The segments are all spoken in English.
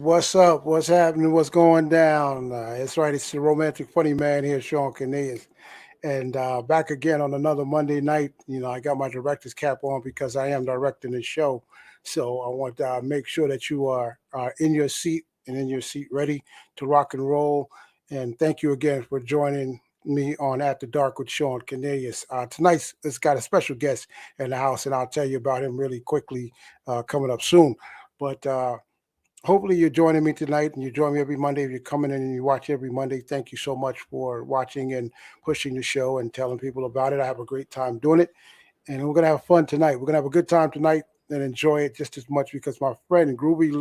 What's up? What's happening? What's going down? It's right. It's the romantic funny man here, Shawn Cornelius, and back again on another Monday night. I got my director's cap on because I am directing this show, so I want to make sure that you are in your seat and in your seat, ready to rock and roll. And thank you again for joining me on After Dark with Shawn Cornelius. Tonight's it's got a special guest in the house, and I'll tell you about him really quickly coming up soon. But hopefully you're joining me tonight and you join me every Monday. If you're coming in and you watch every Monday, thank you so much for watching and pushing the show and telling people about it. I have a great time doing it. And we're going to have fun tonight. We're going to have a good time tonight and enjoy it just as much because my friend Groovy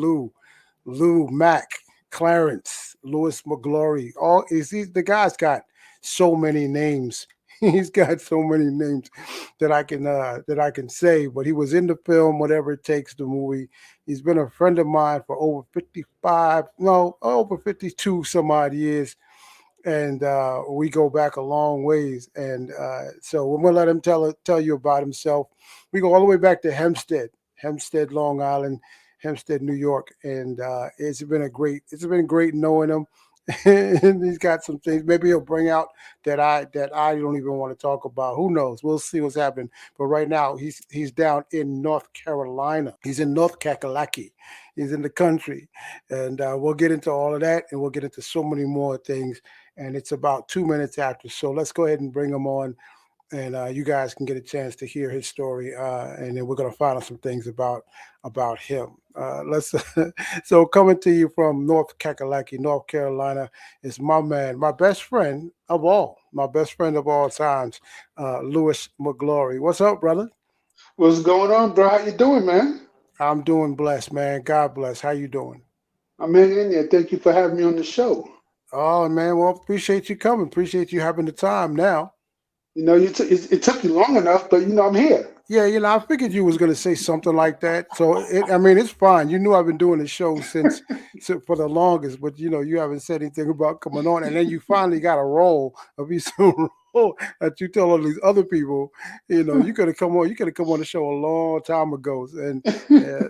Lou Mac, Clarence, Louis McGlory, all is he the guy's got so many names. He's got so many names that I can say. But he was in the film, whatever it takes, the movie. He's been a friend of mine for over 55, no, over 52 some odd years. And we go back a long ways. And so we're gonna let him tell you about himself. We go all the way back to Hempstead, Long Island, Hempstead, New York, and it's been great knowing him. And he's got some things. Maybe he'll bring out that I don't even want to talk about. Who knows? We'll see what's happening. But right now, he's down in North Carolina. He's in North Kakalaki. He's in the country, and we'll get into all of that, and we'll get into so many more things. And it's about 2 minutes after, so let's go ahead and bring him on, and you guys can get a chance to hear his story, and then we're gonna find out some things about him. Let's so coming to you from North Kakalaki, North Carolina, is my man, my best friend of all times, Louis McGlory. What's up, brother? What's going on, bro? How you doing, man? I'm doing blessed, man. God bless. How you doing? I'm hanging in there. Thank you for having me on the show. Oh man, well appreciate you coming. Appreciate you having the time now. It took you long enough, but I'm here. Yeah, I figured you was gonna say something like that. So I mean, it's fine. You knew I've been doing the show for the longest, but you haven't said anything about coming on, and then you finally got a role, a piece of role that you tell all these other people. You could have come on. You could have come on the show a long time ago, and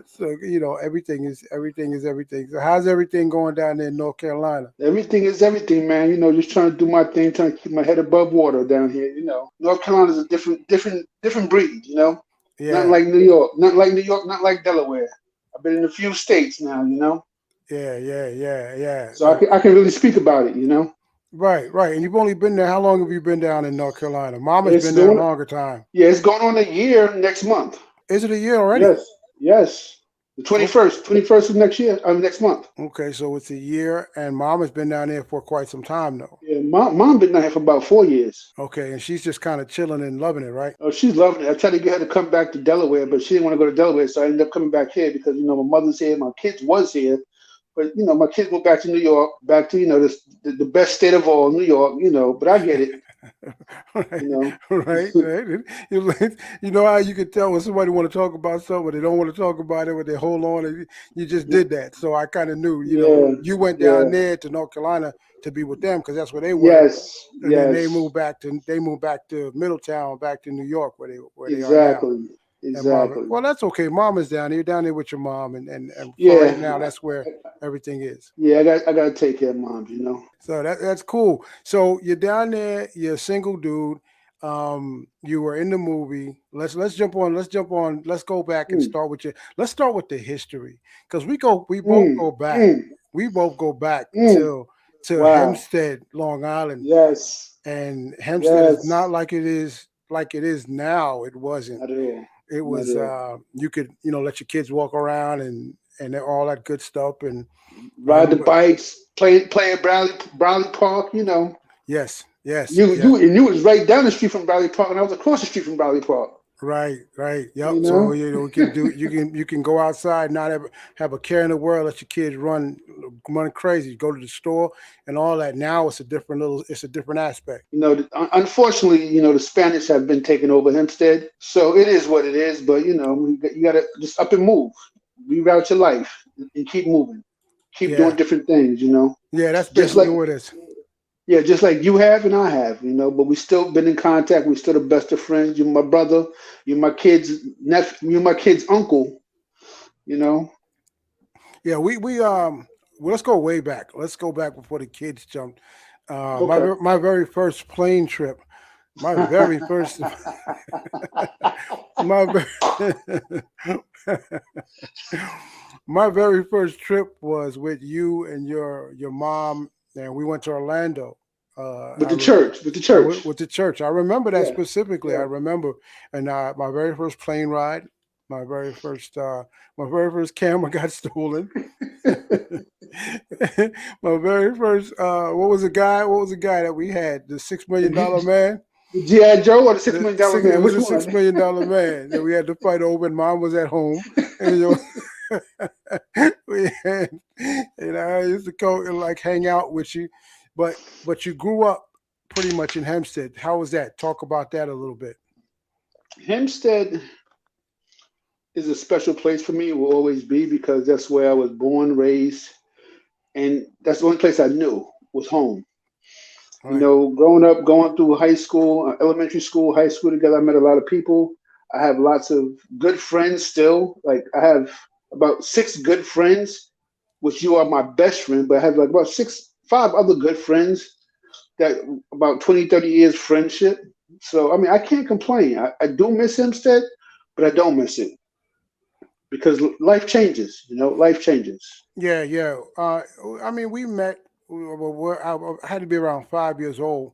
so everything is everything. So how's everything going down there in North Carolina? Everything is everything, man. Just trying to do my thing, trying to keep my head above water down here. North Carolina's a different breed. Not Yeah, like New York, not like New York, not like Delaware. I've been in a few states now. yeah. So I can really speak about it. Right, right. And you've only been there. How long have you been down in North Carolina? Mama's It's been there a going, longer time. yeah, it's going on a year next month. Is it a year already? Yes, yes. The Oh, 21st of next year, next month. okay, so it's a year, and Mama's been down there for quite some time, though. Yeah, mom been down here for about 4 years. Okay, and she's just kind of chilling and loving it, right? Oh, she's loving it. I tried to get her to come back to Delaware, but she didn't want to go to Delaware, so I ended up coming back here because my mother's here, my kids was here, but my kids went back to New York, back to the best state of all, New York. But I get it. Right, You know, right. You know how you can tell when somebody want to talk about something, they don't want to talk about it, but they hold on. And you just did that, so I kind of knew. yeah, You went yeah, down there to North Carolina to be with them because that's where they were, yes, and then yes, they moved back to Middletown, back to New York, where they are now. exactly, And mom, exactly. well, that's okay. Mom is down here. You're down there with your mom, and for Yeah, right now, that's where everything is. yeah. I got to take care of mom. So that's cool. So you're down there. You're a single dude. You were in the movie. Let's jump on. Let's jump on. Let's go back and Mm, start with you. Let's start with the history because we both mm, go back. mm, We both go back mm. to Wow. Hempstead, Long Island, Yes. and Hempstead is not Yes. like it is now. It wasn't. Not at all. It Not was at all. you could let your kids walk around and all that good stuff. And I Ride the remember, bikes, play at Bradley Park. yes, yes, You yeah. you and you was right down the street from Bradley Park, and I was across the street from Bradley Park. Right, right. You Yep. So know. we can do you can go outside, not have a care in the world, let your kids run crazy, go to the store and all that. Now it's a different aspect. Unfortunately, the Spanish have been taking over Hempstead, so it is what it is. But you got to just up and move, reroute your life, and keep moving, keep doing Yeah. different things. Yeah, that's Just basically like what it is. Yeah, just like you have and I have, but we still been in contact. We still the best of friends. You're my brother. You're my kid's nephew. You're my kid's uncle. You know. Yeah, we well, let's go way back. Let's go back before the kids jumped. Okay. My very first plane trip. My very first. my very, my very first trip was with you and your mom, and we went to Orlando. With the church. With the church. With the church. I remember that Yeah. specifically. I Yeah. remember, and my very first plane ride, my my very first camera got stolen. My very first, what was the guy that we had? The $6 million man. The G.I. Joe or the $6 million It man? was Which a one? $6 million man that we had to fight over, and mom was at home, and we had, and I used to go and like hang out with you, but you grew up pretty much in Hempstead. How was that? Talk about that a little bit. Hempstead is a special place for me. It will always be because that's where I was born, raised, and that's the only place I knew was home. All You right. know, growing up, going through high school, elementary school, high school together, I met a lot of people. I have lots of good friends still. Like I have about six good friends, which you are my best friend, but I have like about five other good friends that about 20, 30 years friendship. So, I mean, I can't complain. I do miss Hempstead, but I don't miss it because life changes, life changes. Yeah, yeah. I mean, we met. I had to be around 5 years old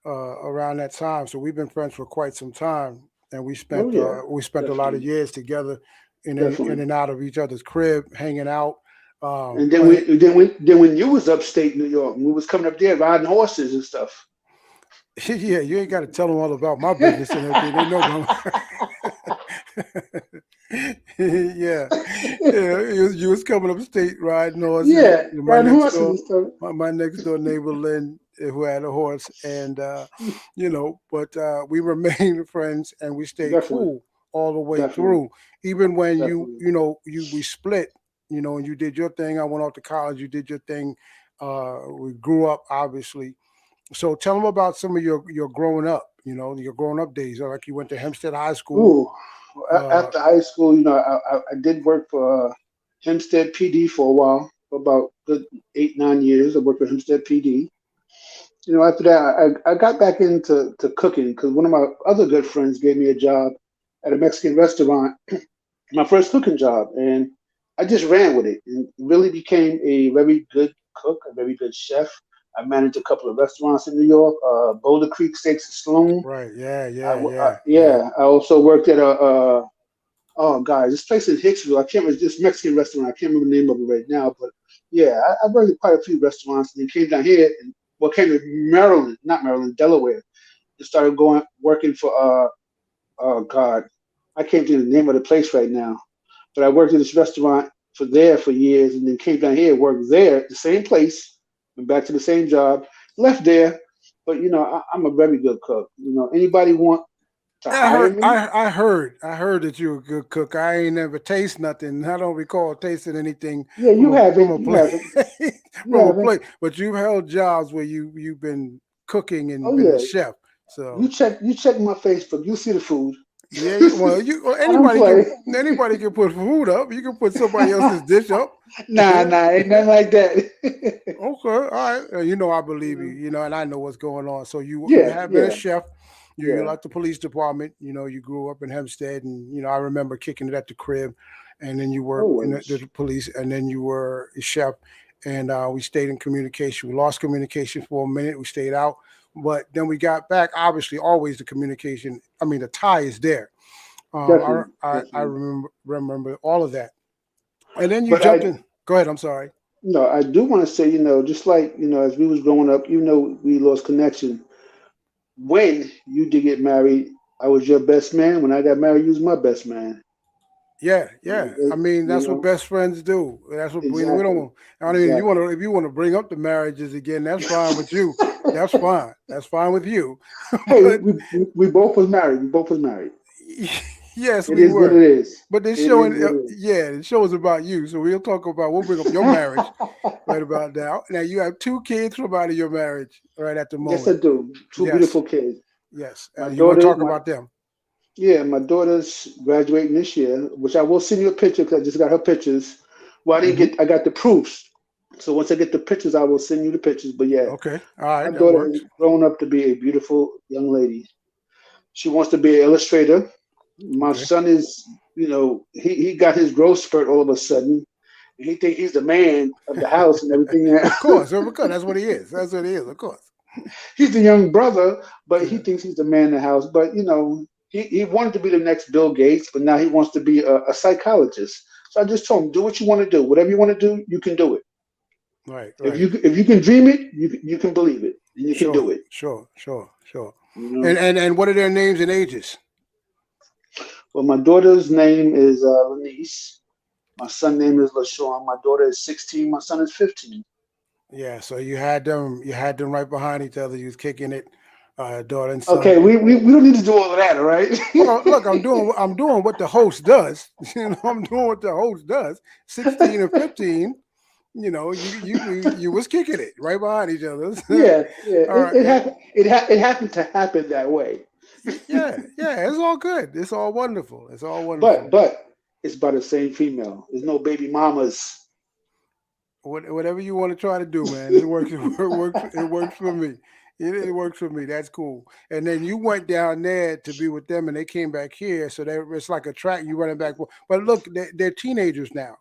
around that time, so we've been friends for quite some time, and Oh, yeah, we spent a lot of definitely, years together in definitely. and out of each other's crib, hanging out. And then Playing. when you was upstate New York, we was coming up there riding horses and stuff. Yeah, you ain't got to tell them all about my business and everything. They know about. Yeah, yeah. You was coming upstate riding horses. Yeah, You know, riding horses and stuff. my next door neighbor Lynn, who had a horse, and but we remained friends and we stayed Definitely, cool all the way definitely, through. Even when definitely. we split, and you did your thing. I went off to college. You did your thing. We grew up, obviously. So tell them about some of your growing up. Your growing up days. Like you went to Hempstead High School. Ooh, Uh, after high school, I did work for Hempstead PD for a while, for about good 8, 9 years. I worked for Hempstead PD. After that, I got back into cooking because one of my other good friends gave me a job at a Mexican restaurant, my first cooking job, and I just ran with it and really became a very good cook, a very good chef. I managed a couple of restaurants in New York, Boulder Creek Steaks and Saloon. right. Yeah. Yeah. Yeah. Yeah. Yeah, I also worked at oh God, this place in Hicksville. I can't remember this Mexican restaurant. I can't remember the name of it right now, but yeah, I worked at quite a few restaurants, and then came down here and came to Maryland, not Maryland, Delaware, and started going working for oh God, I can't think of the name of the place right now, but I worked at this restaurant for years, and then came down here, worked there at the same place, went back to the same job, left there, but I'm a very good cook. Anybody want to I hire heard. me? I heard that you're a good cook. I ain't never taste nothing. I don't recall tasting anything Yeah, from you from haven't. a You plate haven't. You from a haven't. plate. But you've held jobs where you've been cooking and Oh been a yeah. chef. You So check. You check my Facebook. You see the food. yeah, well, I don't play. anybody can put food up. You can put somebody else's dish up. Nah, nah, ain't nothing like that. Okay, all right. I believe you. And I know what's going on. So you Yeah, have been a yeah, chef. You yeah. like the police department. You grew up in Hempstead, and I remember kicking it at the crib, and then you worked in the Always. police, and then you were a chef, and we stayed in communication. We lost communication for a minute. We stayed out, but then we got back. Obviously, always the communication. I mean, the tie is there. Definitely, I definitely. remember all of that, and then you But jumped in. Go ahead. I'm sorry. I do want to say, just like, as we was growing up, even though we lost connection, when you did get married, I was your best man. When I got married, you was my best man. Yeah, You know, yeah. I mean, you that's what know, best friends do. That's what we don't. exactly, I don't even. You want exactly. to if you want to bring up the marriages again, that's fine with you. That's fine. That's fine with you. Hey, But we both was married. We both was married. yes, It we is what were. it is. But this It is showing, what it is. yeah, the show is about you. So we'll bring up your marriage right about now. Now you have two kids from out of your marriage right at the Yes, I moment. do. Two Yes, beautiful kids. yes. My You want to daughter, talk about them? my daughter's graduating this year, which I will send you a picture because I just got her pictures. Well, I didn't Hmm. get. I got the proofs. So once I get the pictures, I will send you the pictures. But yeah, Okay. All my right. That daughter has works. grown up to be a beautiful young lady. She wants to be an illustrator. My Okay. son is, he got his growth spurt all of a sudden. He think he's the man of the house and everything. Of course. That's what he is. That's what he is. Of course. He's the young brother, but he Yeah. thinks he's the man in the house. But he wanted to be the next Bill Gates, but now he wants to be a psychologist. So I just told him, do what you want to do. Whatever you want to do, you can do it. Right. If Right. you can dream it, you can believe it, and you can Sure. do it. Sure. Sure. Sure. You know. And what are their names and ages? Well, my daughter's name is Lanice. My son's name is LaShawn. My daughter is 16. My son is 15. Yeah. So you had them right behind each other. You was kicking it, daughter and son. Okay, we don't need to do all of that, all right? Well, look, I'm doing what the host does. I'm doing what the host does. 16 and 15. You was kicking it right behind each other. Yeah, yeah. All It, right. it happened. It happened to happen that way. Yeah, yeah. It's all good. It's all wonderful. It's all But wonderful. but it's by the same female. There's no baby mamas. Whatever you want to try to do, man, it works. It works. It works for me. It works for me. That's cool. And then you went down there to be with them, and they came back here. So it's like a track. You running back. But look, they're teenagers now.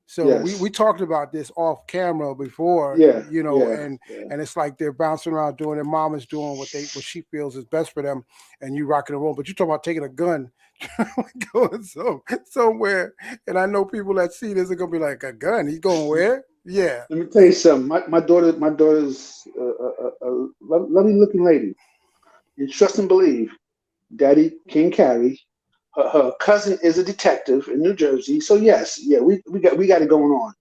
So we Yes. talked about this off camera before, Yeah. Yeah. and Yeah. it's like they're bouncing around doing their mom is doing what she feels is best for them, and you rocking and roll. But you talking about taking a gun, going somewhere, and I know people that see this are gonna be like a gun. He's going where? Yeah. Let me tell you something. My daughter's a lovely looking lady. And trust and believe, Daddy can carry. Her cousin is a detective in New Jersey. So yes, yeah, we got it going on.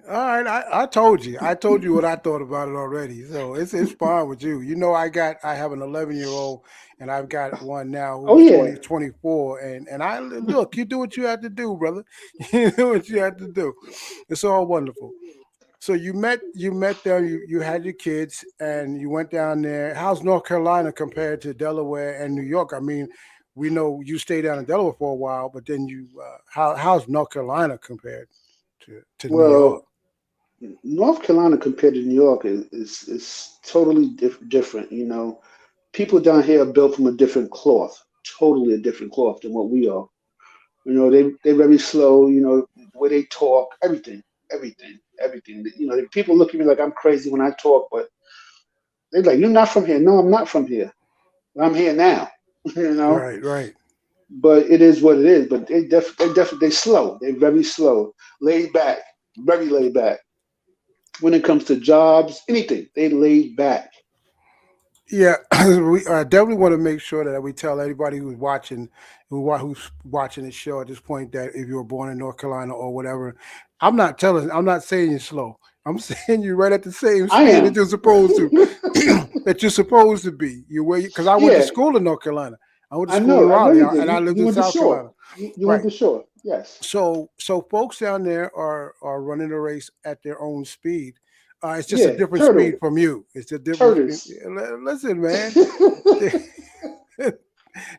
All right, I told you. I told you what I thought about it already. So it's fine with you. I have an 11-year old and I've got one now Oh who's yeah. 24 and I look, you do what you have to do, brother. You do what you have to do. It's all wonderful. So you met them, you had your kids and you went down there. How's North Carolina compared to Delaware and New York? I mean, we know you stayed down in Delaware for a while, but then how's North Carolina compared to New York? Well, North Carolina compared to New York is totally different. People down here are built from a different cloth, totally a different cloth than what we are. They're very slow. The way they talk, everything. The people look at me like I'm crazy when I talk, but they're like, "You're not from here." No, I'm not from here. I'm here now. you know. Right, right. But it is what it is. But they slow. They're very slow, laid back, very laid back. When it comes to jobs, anything, they laid back. Yeah, we definitely want to make sure that we tell everybody who's watching the show at this point that if you were born in North Carolina or whatever, I'm not saying you're slow. I'm saying you're right at the same I speed that am. you're supposed to, that you're supposed to be. Because I went to Yeah, school in North Carolina. I went to I school know. in I know Raleigh, you did. and I lived You in went to South shore. Carolina. You went Right. to shore. Yes. So folks down there are running the race at their own speed. It's just a Yeah. different speed Turtle. from you. It's a different speed. Turtles. Listen, man, they,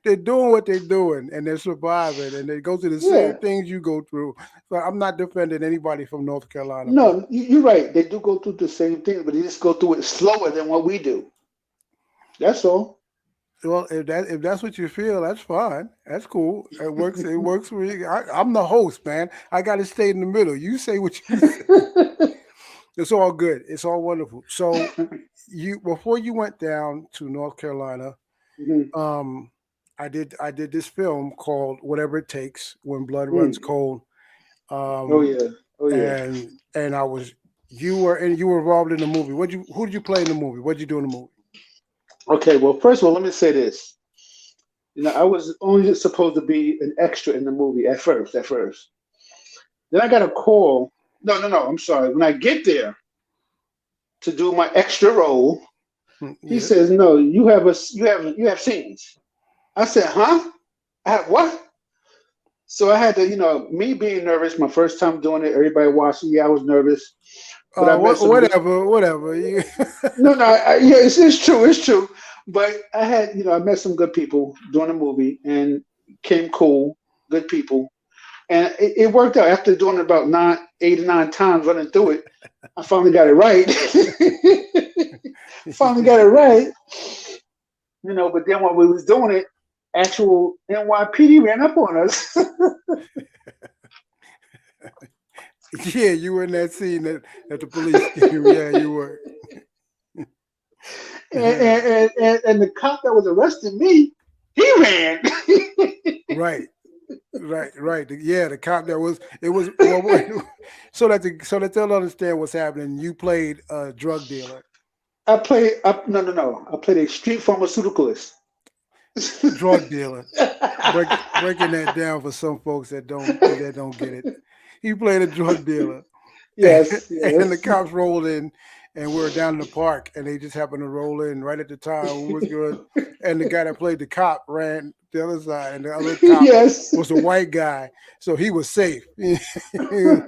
they're doing what they're doing and they're surviving and they go through the same Yeah. things you go through. But I'm not defending anybody from North Carolina, but No, you're right. They do go through the same thing, but they just go through it slower than what we do. That's all. well, if that's what you feel, that's fine. That's cool. It works. It works for me. I'm the host, man. I got to stay in the middle. You say what you say. It's all good. It's all wonderful. So you before you went down to North Carolina, Mhm. um, I did this film called Whatever It Takes When Blood Runs Mm. Cold. Oh Um, yeah. Oh yeah. and I was you were involved in the movie. Who did you play in the movie? What'd you do in the movie? Okay. Well, first of all, let me say this. I was only supposed to be an extra in the movie at first. At first, then I got a call. No, no, no. I'm sorry. When I get there to do my extra role, he Yeah. says, "No, you have scenes." I said, "Huh? I have what?" So I had to, me being nervous, my first time doing it, everybody watching. Yeah, I was nervous, but I met some good. Whatever. No, no, yeah, it's true, it's true. But I met some good people doing the movie and came cool, good people. And it worked out. After doing it about 8 or 9 times running through it, I finally got it right. Finally got it right. But then when we was doing it, actual NYPD ran up on us. Yeah, you were in that scene at the police came. Yeah, you were. And the cop that was arresting me, he ran. Right. Right. Yeah, the cop that was it was well, so that they'll understand what's happening. You played a drug dealer, No. I played a street pharmaceuticalist. drug dealer, breaking that down for some folks that don't get it. He played a drug dealer, and, Yes, and the yes. cops rolled in, and we were down in the park, and they just happened to roll in right at the time. It was good, and the guy that played the cop ran the other side, and the other cop Yes. was a white guy, so he was safe. He was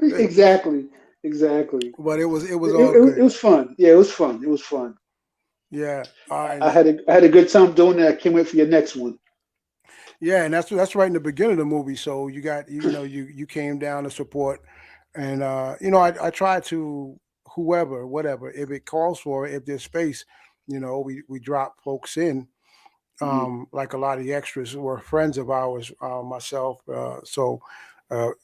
safe. Exactly. Exactly. But it was It, all it, it good. was fun. Yeah, it was fun. It was fun. Yeah. I had a good time doing it. I can't wait for your next one. Yeah, and that's right in the beginning of the movie. So you came down to support, and I try to whoever whatever if it calls for it, if there's space, we drop folks in. Hmm. Like a lot of the extras were friends of ours, myself. So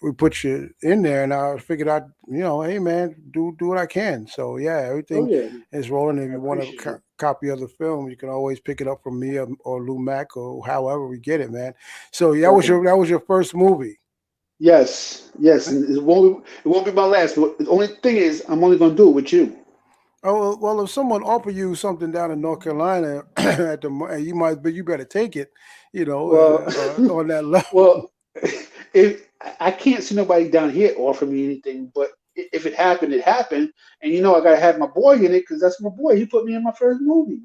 we put you in there, and I figured I'd, hey man, do what I can. So yeah, Oh everything yeah, is rolling. If I you want a appreciate it. copy of the film, you can always pick it up from me or Lou Mack or however we get it, man. So yeah, Okay. that was your first movie. Yes, yes, and it won't be my last. But the only thing is, I'm only gonna do it with you. Oh well, if someone offer you something down in North Carolina you better take it, Well, on that level. well, if I can't see nobody down here offer me anything, but if it happened, it happened, and I gotta have my boy in it because that's my boy. He put me in my first movie.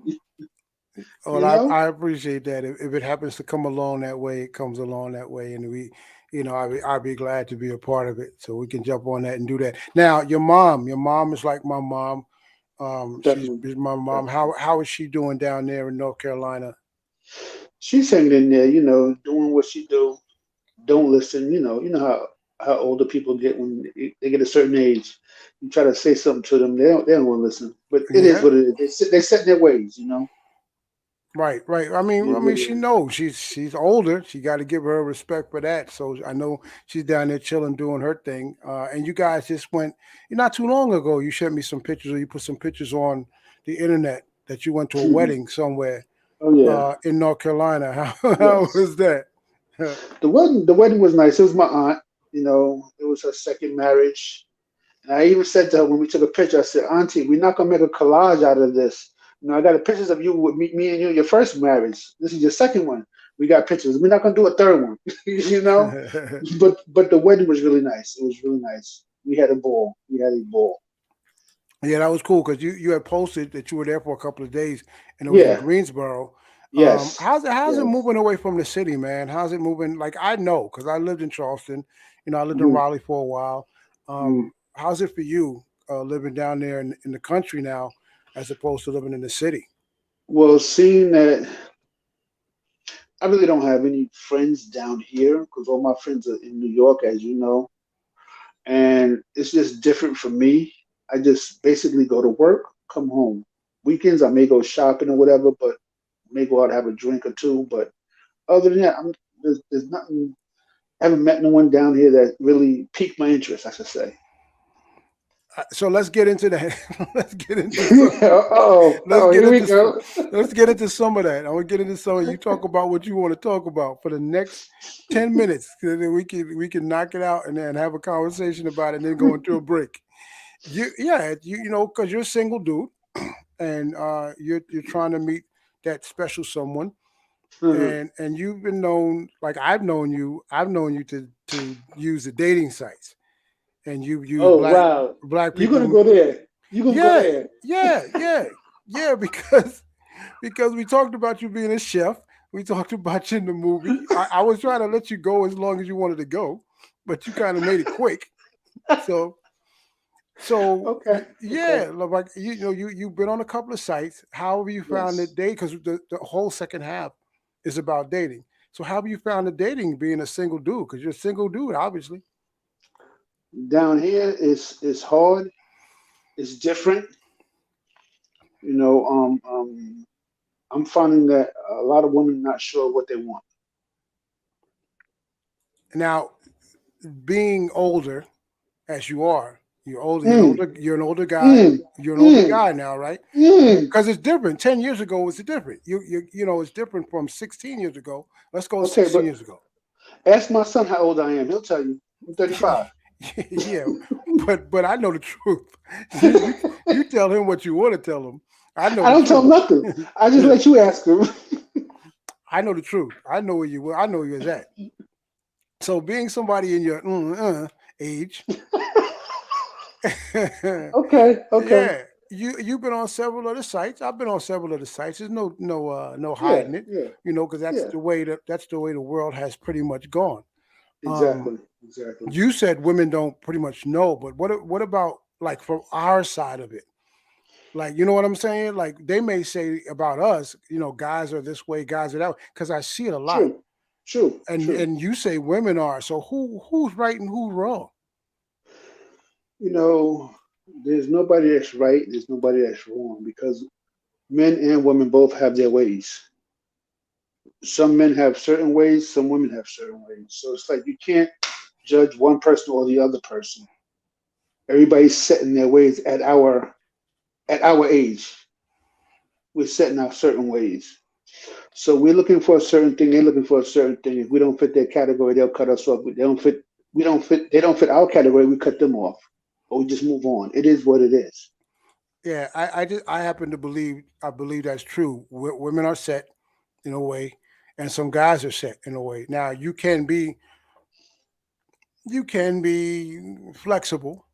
Well, You I, know? I appreciate that. If it happens to come along that way, it comes along that way, and I'd be glad to be a part of it. So we can jump on that and do that. Now, your mom is like my mom. Definitely, She's my mom. definitely. How is she doing down there in North Carolina? She's hanging in there, doing what she do. Don't listen. You know how older people get when they get a certain age. You try to say something to them, they don't want to listen. But it is Yeah. what it is. They set in their ways. Right. It is I what mean, it she is. knows she's older. She got to give her respect for that. So I know she's down there chilling, doing her thing. And you guys just went not too long ago. You sent me some pictures, or you put some pictures on the internet that you went to a wedding somewhere Oh yeah, in North Carolina. How yes. was that? The wedding was nice. It was my aunt. It was her second marriage. And I even said to her when we took a picture, I said, Auntie, we're not gonna make a collage out of this. I got the pictures of you with me and you, your first marriage. This is your second one. We got pictures. We're not gonna do a third one, you know. But the wedding was really nice. It was really nice. We had a ball. We had a ball. Yeah, that was cool because you had posted that you were there for a couple of days, and it was in Yeah. Greensboro. Yes. How's it Yes. moving away from the city, man? How's it moving? Like I know because I lived in Charleston. I lived in Mhm. Raleigh for a while. Mhm. How's it for you living down there in the country now, as opposed to living in the city? Well, seeing that I really don't have any friends down here because all my friends are in New York, as you know. And it's just different for me. I just basically go to work, come home. Weekends I may go shopping or whatever, but may go out have a drink or two. But other than that, there's nothing. I haven't met no one down here that really piqued my interest. I should say. So let's get into that. let's get into some. Oh, Let's get here we into some. go. Let's get into some of that. I want to get into some. You talk about what you want to talk about for the next 10 minutes. Then we can knock it out and then have a conversation about it, and then go into a break. Because you're a single dude, and you're trying to meet that special someone, Mhm. and you've been known like I've known you to use the dating sites, and you've used Oh wow, black you're gonna people. go there. You're gonna go Yeah, there. yeah, because we talked about you being a chef. We talked about you in the movie. I was trying to let you go as long as you wanted to go, but you kind of made it quick. So Okay. Okay. yeah, like you've been on a couple of sites. How have you found Yes. it? Because the whole second half is about dating. So how have you found the dating being a single dude? Because you're a single dude, obviously. Down here is hard. It's different. You know, I'm finding that a lot of women not sure what they want. Now, being older as you are, you're older. Mm, You're an older guy. mm, You're an older mm, guy now, right? mm. Because it's different. 10 years ago was different. It's different from 16 years ago. Let's go Okay, 16 years ago. ask my son how old I am. He'll tell you. I'm 35. Yeah, but I know the truth. You tell him what you want to tell him. I know I the don't tell truth. him nothing. I just let you ask him. I know the truth. I know where you were. I know where you're at. So being somebody in your age, Okay, okay. yeah, you've been on several of the sites. I've been on several of the sites. There's no Yeah, hiding it, yeah, because yeah. that's the way the world has pretty much gone. Um, Exactly, exactly. you said women don't pretty much know, but what about like from our side of it? Like, you know what I'm saying? Like they may say about us, guys are this way, guys are that way, because I see it a lot. True, true, And true. and you say women are. So who's right and who's wrong? You know, there's nobody that's right. There's nobody that's wrong because men and women both have their ways. Some men have certain ways, some women have certain ways. So it's like you can't judge one person or the other person. Everybody's set in their ways at our age. We're set in our certain ways. So we're looking for a certain thing, they're looking for a certain thing. If we don't fit their category, they'll cut us off. They don't fit our category, we cut them off. Or we just move on. It is what it is. Yeah, I happen to believe that's true. Women are set in a way, and some guys are set in a way. Now you can be flexible.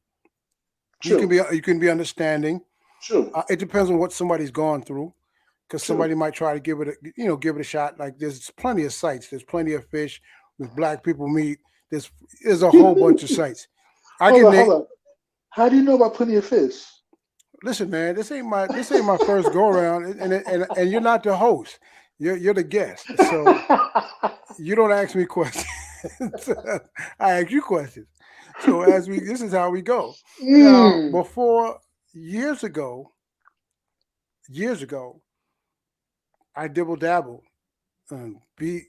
True, You can be understanding. true, It depends on what somebody's gone through, because true. somebody might try to give it a shot. Like there's plenty of sites. There's plenty of fish with black people meet. There's a whole bunch of sites. I Hold can on, name. hold on. How do you know about plenty of fish? Listen, man, this ain't my first go around, and you're not the host. You're the guest. So you don't ask me questions. I ask you questions. So this is how we go. Now, Mm. before years ago, I dibble dabble. Be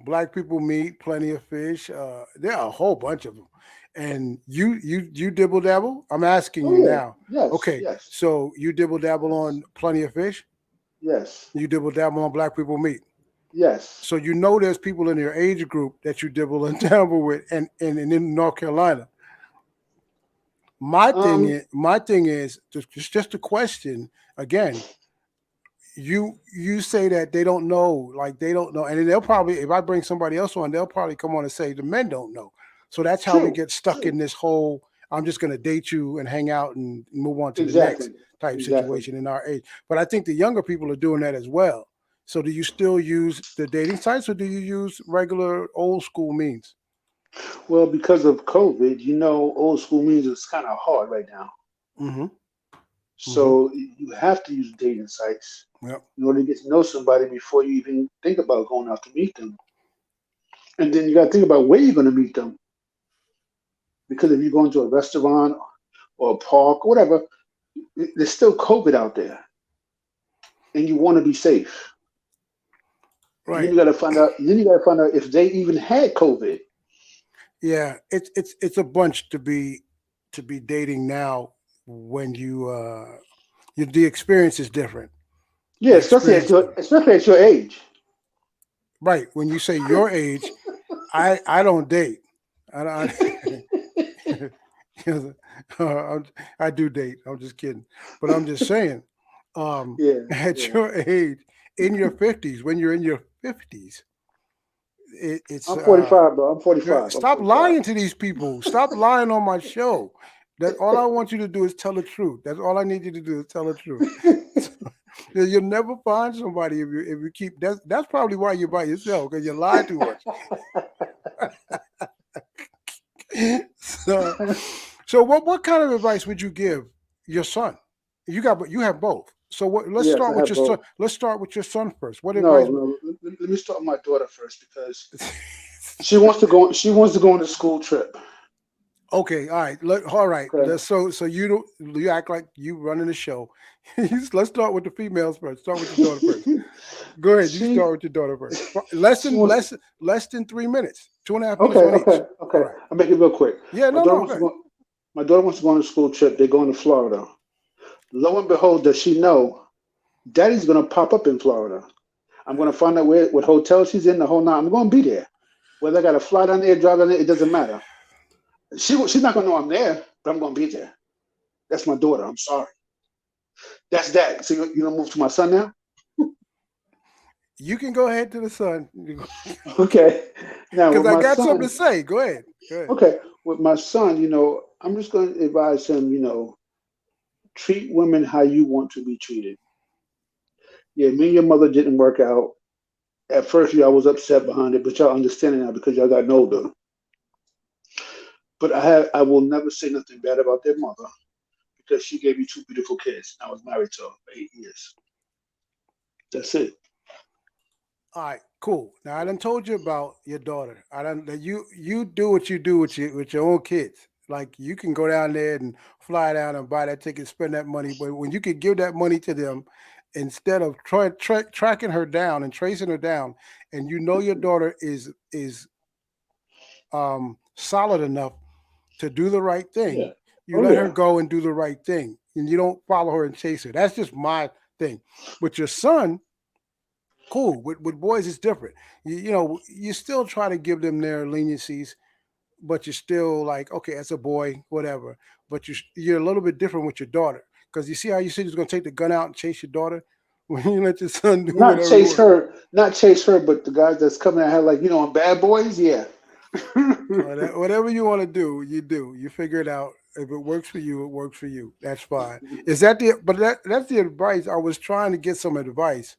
Black people meet plenty of fish. There are a whole bunch of them, and you dibble dabble. I'm asking Oh you yeah. now. Yes, Okay, yes, so you dibble dabble on plenty of fish. yes, You dibble dabble on Black people meet. yes. So there's people in your age group that you dibble and dabble with, and in North Carolina. Um, My thing is just a question again. You say that they don't know, like they don't know, and then they'll probably, if I bring somebody else on, they'll probably come on and say the men don't know. So that's how we true, get stuck true. in this whole I'm just going to date you and hang out and move on to the next Exactly, type exactly. situation in our age. But I think the younger people are doing that as well. So do you still use the dating sites or do you use regular old school means? Well, because of COVID, old school music is kind of hard right now. Mm-hmm. Mm-hmm. So you have to use dating sites Yep. in order to get to know somebody before you even think about going out to meet them. And then you got to think about where you're going to meet them. Because if you're going to a restaurant or a park or whatever, there's still COVID out there, and you want to be safe. And then Right. you got to find out. Then you got to find out if they even had COVID. Yeah. It's a bunch to be dating now when the experience is different. Yeah, The experience, especially at your age. right? When you say your age, I don't date. I, I, I do date. I'm just kidding, but I'm just saying. Yeah, At yeah. your age, in your 50s, when you're in your 50s, it's I'm 45, bro. I'm yeah, 45. I'm stop 45. lying to these people. Stop lying on my show. That all I want you to do is tell the truth. That's all I need you to do is tell the truth. You'll never find somebody if you keep that's probably why you're by yourself because you lie too much. so so what kind of advice would you give your son? You have both. So what? Let's Yes, start I with have your son. both. Let's start with your son first. What No, advice? no. Let me start with my daughter first because she wants to go. She wants to go on a school trip. Okay, all right. All right. Okay. So you don't you act like you running the show. Let's start with the females first. Start with your daughter first. Go ahead. You she start with your daughter first. Less she than wants. less than 3 minutes. 2.5 minutes Okay, on each. okay, All okay. right. I'll make it real quick. Yeah. My No. daughter No. wants to Good. go. My daughter wants to go on a school trip. They're going to Florida. Lo and behold, does she know Daddy's going to pop up in Florida? I'm going to find out what hotel she's in. The whole night. I'm going to be there. Whether I got to fly down there, drive down there, it doesn't matter. She's not going to know I'm there, but I'm going to be there. That's my daughter. I'm sorry. That's that. So you don't move to my son now? You can go ahead to the son Okay. Now because with I my got something to son, say. Go ahead. Go ahead. okay, with my son, I'm just going to advise him, treat women how you want to be treated. Yeah, me and your mother didn't work out. At first, I was upset behind it, but y'all understand it now because y'all gotten older. But I will never say nothing bad about their mother because she gave me two beautiful kids. I was married to her for 8 years. That's it. All right, cool. Now I done told you about your daughter. I done that you do what you do with your own kids. Like you can go down there and fly down and buy that ticket, spend that money. But when you could give that money to them instead of tracking her down and tracing her down, and you know your daughter is solid enough to do the right thing, Yeah. you Oh let her yeah. go and do the right thing, and you don't follow her and chase her. That's just my thing. With your son, cool. With boys, it's different. You still try to give them their leniencies, but you're still like, okay, as a boy, whatever. But you're a little bit different with your daughter because you see how you said you're going to take the gun out and chase your daughter when you let your son do Not whatever he chase wants. her, not chase her, but the guys that's coming at her like, on Bad Boys, yeah. Whatever you want to do, you do. You figure it out. If it works for you, it works for you. That's fine. Is that the? But that's the advice. I was trying to get some advice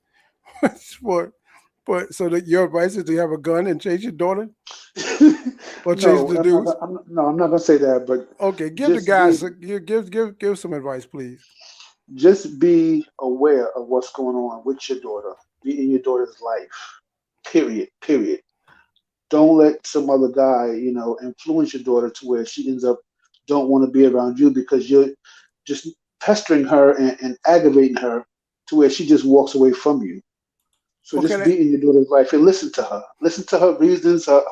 for, but so that your advice is to have a gun and chase your daughter or chase No, the dudes. I'm not gonna say that, but Okay, give the just guys be give some advice, please. just be aware of what's going on with your daughter. Be in your daughter's life. Period. Period. Don't let some other guy, influence your daughter to where she ends up don't want to be around you because you're just pestering her and aggravating her to where she just walks away from you. So Okay, just be in your daughter's life and listen to her. Listen to her reasons, her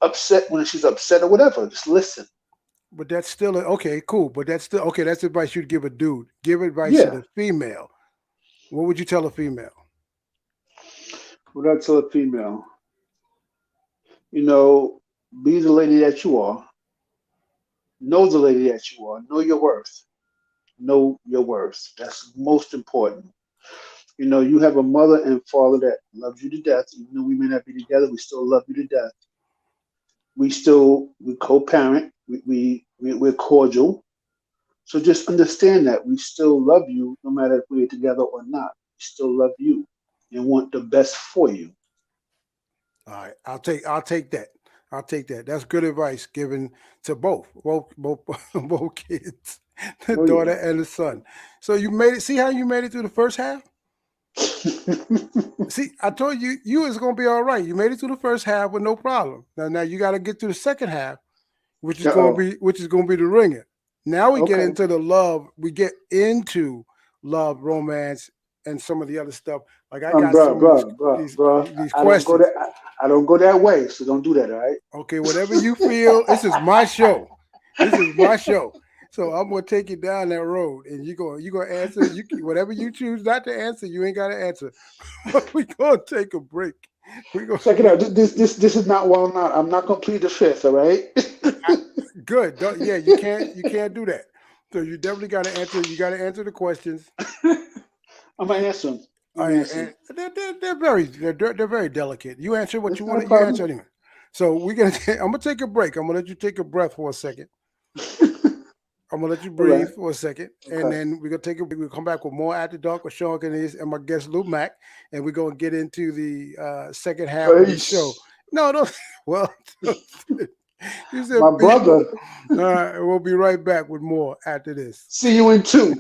upset when she's upset or whatever. Just listen. but that's still okay. Cool, but that's still okay. That's advice you'd give a dude. Give advice to Yeah. the female. What would you tell a female? What I tell a female, you know, be the lady that you are. Know the lady that you are. Know your worth. Know your worth. That's most important. You have a mother and father that loves you to death. Even though we may not be together, we still love you to death. We co-parent. We're cordial. So just understand that we still love you, no matter if we're together or not. We still love you and want the best for you. All right, I'll take that. I'll take that. That's good advice given to both both kids, the Oh daughter yeah. and the son. So you made it. See how you made it through the first half. See, I told you you was gonna be all right. You made it through the first half with no problem. Now you got to get through the second half, Uh-oh. which is gonna be the ringer. Now we get Okay. into the love. We get into love, romance, and some of the other stuff. Like I got Bruh, some of bruh, bruh, bruh. these I don't go questions. that. I don't go that way. So don't do that. All right. Okay, whatever you feel. This is my show. This is my show. So I'm gonna take you down that road, and you gonna answer whatever you choose not to answer. You ain't gotta answer. We gonna take a break. We gonna Check it we, out. This is not well not. I'm not gonna plead the fifth. All right. I, good. Yeah, you can't do that. So you definitely gotta answer. You gotta answer the questions. I'm gonna answer 'em. I'm gonna answer And 'em. they're very delicate. You answer what It's you not a want. You answer problem. anyway. So we're gonna. I'm gonna take a break. I'm gonna let you take a breath for a second. I'm gonna let you All right. breathe for a second, and Okay. then we're gonna take a break. We'll come back with more After Dark with Shawn Cornelius and my guest Lou Mack, and we're gonna get into the second half of the show. Peace. No, no. Well, you My said peace. brother. We'll be right back with more after this. See you in two.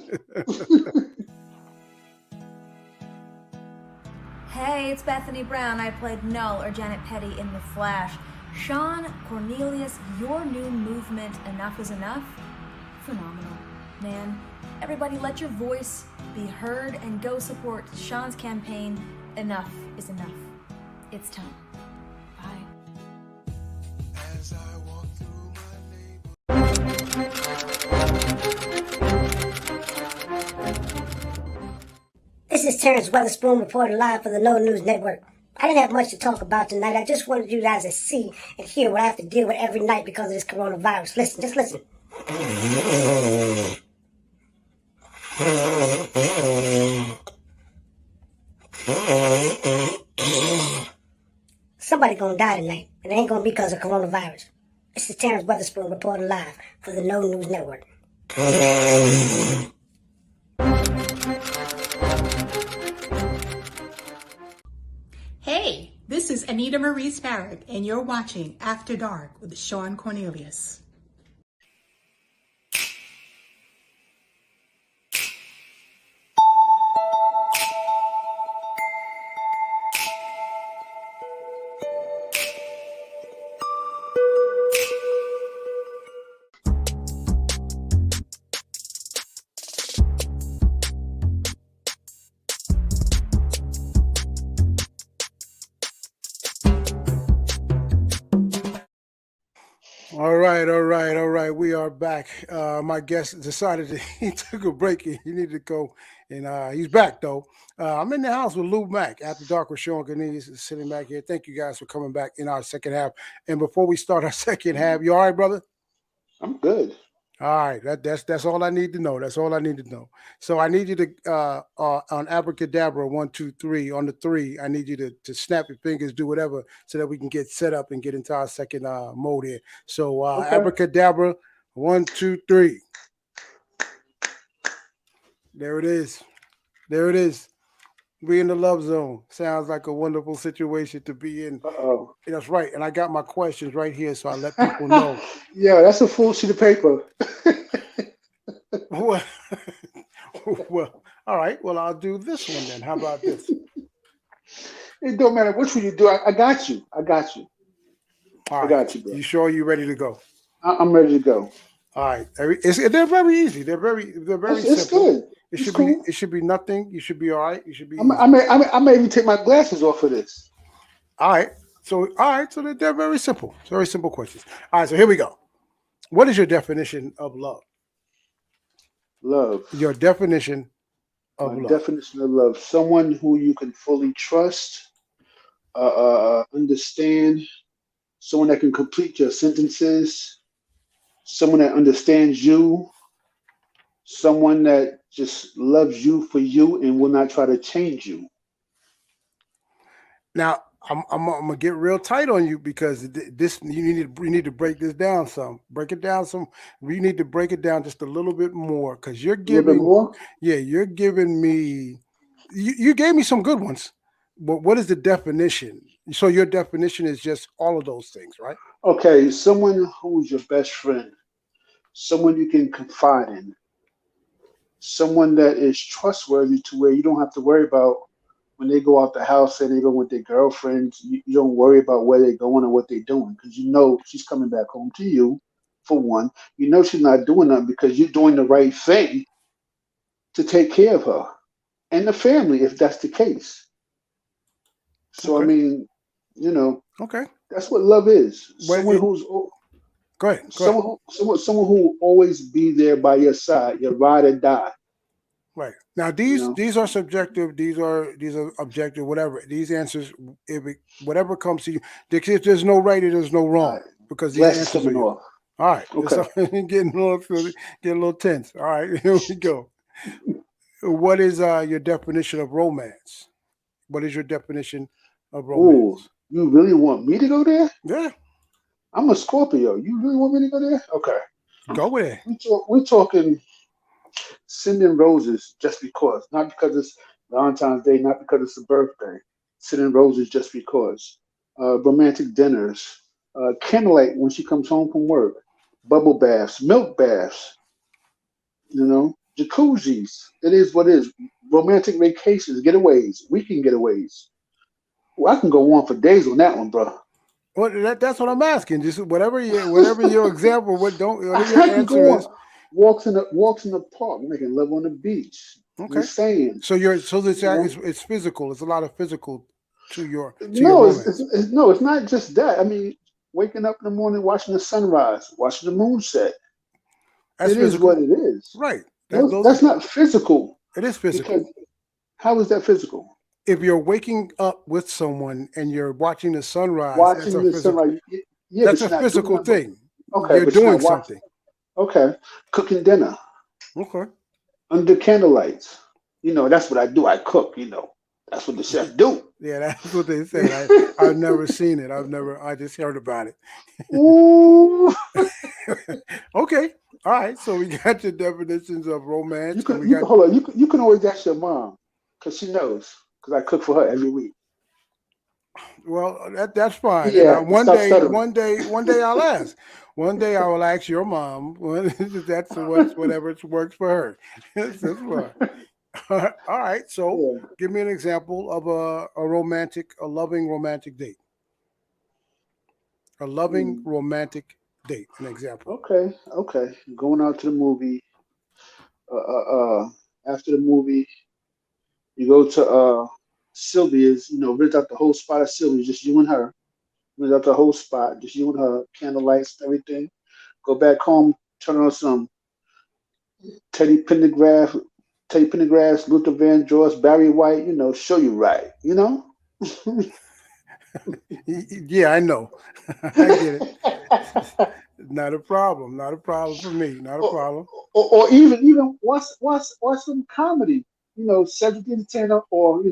Hey, it's Bethany Brown. I played Null or Janet Petty in The Flash. Shawn Cornelius, your new movement, Enough is Enough? Phenomenal. Man, everybody let your voice be heard and go support Shawn's campaign, Enough is Enough. It's time. Bye. As I walk through This is Terrence Weatherspoon reporting live for the No News Network. I didn't have much to talk about tonight. I just wanted you guys to see and hear what I have to deal with every night because of this coronavirus. Listen, just listen. Somebody gonna die tonight, and it ain't gonna be because of coronavirus. This is Terrence Weatherspoon reporting live for the No News Network. Hey, this is Anita Marie Sparrow, and you're watching After Dark with Shawn Cornelius. All right. We are back. My guest decided that he took a break. He needed to go, and he's back though. I'm in the house with Lou Mack After Dark with Shawn Cornelius is sitting back here. Thank you guys for coming back in our second half. And before we start our second half, you all right, brother? I'm good. All right, that's all I need to know. That's all I need to know. So I need you to on abracadabra 1, 2, 3 on the 3. I need you to snap your fingers, do whatever, so that we can get set up and get into our second mode here. So Okay. abracadabra 1, 2, 3. There it is. There it is. We in the love zone. Sounds like a wonderful situation to be in. Uh-oh. That's right. And I got my questions right here, so I let people know. Yeah, that's a full sheet of paper. Well, well, all right. Well, I'll do this one then. How about this? It don't matter which one you do. I got you. I got you. All right. I got you, bro. You sure you're ready to go? I'm ready to go. All right. They're very easy. They're very It's simple. good. It's cool. It should be nothing. You should be all right. You should be. I may even take my glasses off for this. All right. So they're very simple. Very simple questions. All right. So here we go. What is your definition of love? Love. Your definition of My love. definition of love: someone who you can fully trust, understand, someone that can complete your sentences, someone that understands you, someone that just loves you for you and will not try to change you. Now I'm gonna get real tight on you because this you need to break this down some. Break it down some. You need to break it down just a little bit more because you're A little bit giving. more? Yeah, you're giving me. You gave me some good ones, but what is the definition? So your definition is just all of those things, right? Okay, someone who's your best friend, someone you can confide in, someone that is trustworthy to where you don't have to worry about when they go out the house and they go with their girlfriends. You don't worry about where they're going or what they're doing because you know she's coming back home to you, for one. You know she's not doing nothing because you're doing the right thing to take care of her and the family if that's the case. So, Okay. I mean, Okay. that's what love is. Well, Someone who's Go ahead. someone who will always be there by your side, your ride or die. Right. Now these are subjective. These are objective. Whatever these answers, whatever comes to you, if there's no right, there's no wrong because these Glasses answers are coming you. off. All right. Okay. Getting a little tense. All right. Here we go. What is your definition of romance? What is your definition of Ooh, romance? you really want me to go there? Yeah. I'm a Scorpio. You really want me to go there? Okay. Go with it. We're talking sending roses just because, not because it's Valentine's Day, not because it's a birthday. Sending roses just because. Romantic dinners, candlelight when she comes home from work, bubble baths, milk baths, jacuzzis. It is what it is. Romantic vacations, getaways, weekend getaways. Well, I can go on for days on that one, bro. Well, that's what I'm asking. Just whatever your example, I whatever your can answer go is. on. Walks in the park, making love on the beach. Okay. Just saying. So this You know? it's physical. It's a lot of physical to your No, romance. no, it's not just that. I mean, waking up in the morning, watching the sunrise, watching the moon set. That's It is what physical, it is. right? That's not physical It is physical. because how is that physical? If you're waking up with someone and you're watching the sunrise, Watching the sunrise, yeah, that's but a you're not doing physical nothing. thing. Okay, You're but you're doing not watching. something. Okay, cooking dinner Okay. under candlelight. That's what I do. I cook. That's what the chef do. Yeah, that's what they said. I've never seen it. I just heard about it. Ooh, Okay. All right. So we got your definitions of romance and we you can got hold on. You can always ask your mom because she knows because I cook for her every week. well that's fine. And Yeah, stop stuttering. one day I'll ask. One day I will ask your mom. That's whatever works for her. That's fine. All right. So Yeah. give me an example of a loving romantic date. A loving Hmm. romantic date. An example. Okay. Okay. Going out to the movie. After the movie, you go to Sylvia's. Rent out the whole spot of Sylvia's, just you and her. Rent out the whole spot, just you and her. Candlelights, everything. Go back home. Turn on some Teddy Pendergrass, Luther Vandross, Barry White. Show you right. Yeah, I know. I get it. Not a problem. Not a problem for me. Not a or, problem. or even watch some comedy. Cedric the Entertainer, or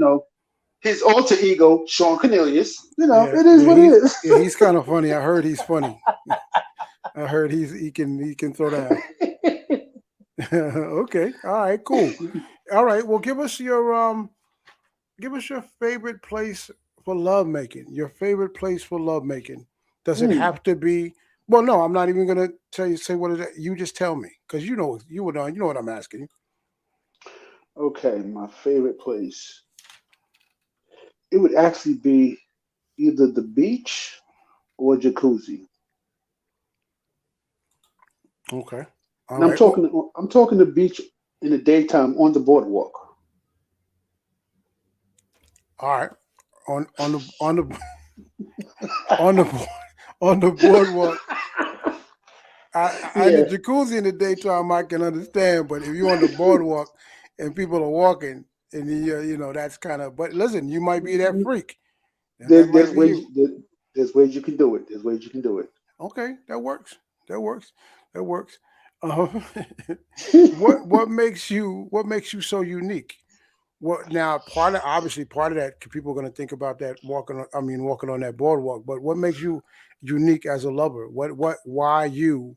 his alter ego, Shawn Cornelius. Yeah, It is what it is. he's kind of funny. I heard he's funny. I heard he can throw down. Okay. All right. Cool. All right. Well, give us your favorite place for love making. Your favorite place for love making. Does it Mm, have to be? Well, no. I'm not even gonna say what it is. You just tell me because you know what I'm asking. okay, my favorite place. It would actually be either the beach or jacuzzi. Okay. All And I'm right. Well, talking the beach in the daytime on the boardwalk. all right. On the on the on the boardwalk. In the Yeah, jacuzzi in the daytime, I can understand, but if you're on the boardwalk and people are walking, and that's kind of. But listen, you might be that freak. That might there's be you. there's ways you can do it. There's ways you can do Okay, that works. That works. That works. Uh, it. what makes you so unique? What now? Part of that people are going to think about that walking on that boardwalk. But what makes you unique as a lover? Why you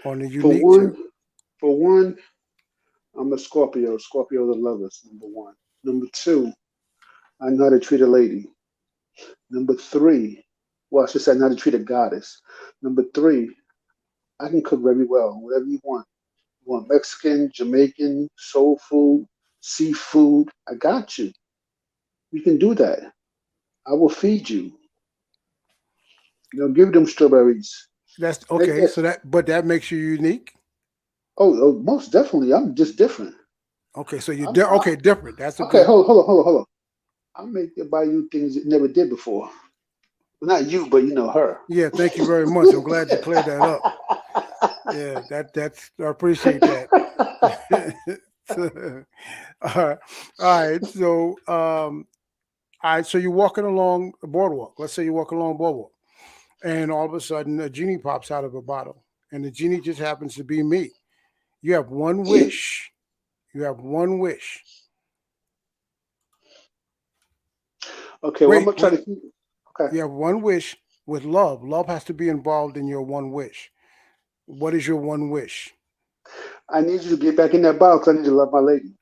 on the For unique tip? one, for one, I'm a Scorpio. Scorpio the lovers, number one. Number two, I know how to treat a lady. Number three, well, I should say I know how to treat a goddess. Number three, I can cook very well, whatever you want. You want Mexican, Jamaican, soul food, seafood? I got you. You can do that. I will feed you. Give them strawberries. That's Make okay. that. So that makes you unique. Oh, most definitely. I'm just different. Okay, so I, okay, different. That's a okay, good. hold on. I make you buy you things that never did before. Well, not you, but her. Yeah, thank you very much. I'm glad you cleared that up. Yeah, that's I appreciate that. All right, all right. So all right. So you're walking along the boardwalk. Let's say you're walking along the boardwalk, and all of a sudden a genie pops out of a bottle, and the genie just happens to be me. You have one wish. You have one wish. Okay, well, I'm Wait, gonna try wait. to keep. Okay, You have one wish with love. Love has to be involved in your one wish. What is your one wish? I need you to get back in that bottle because I need you to love my lady.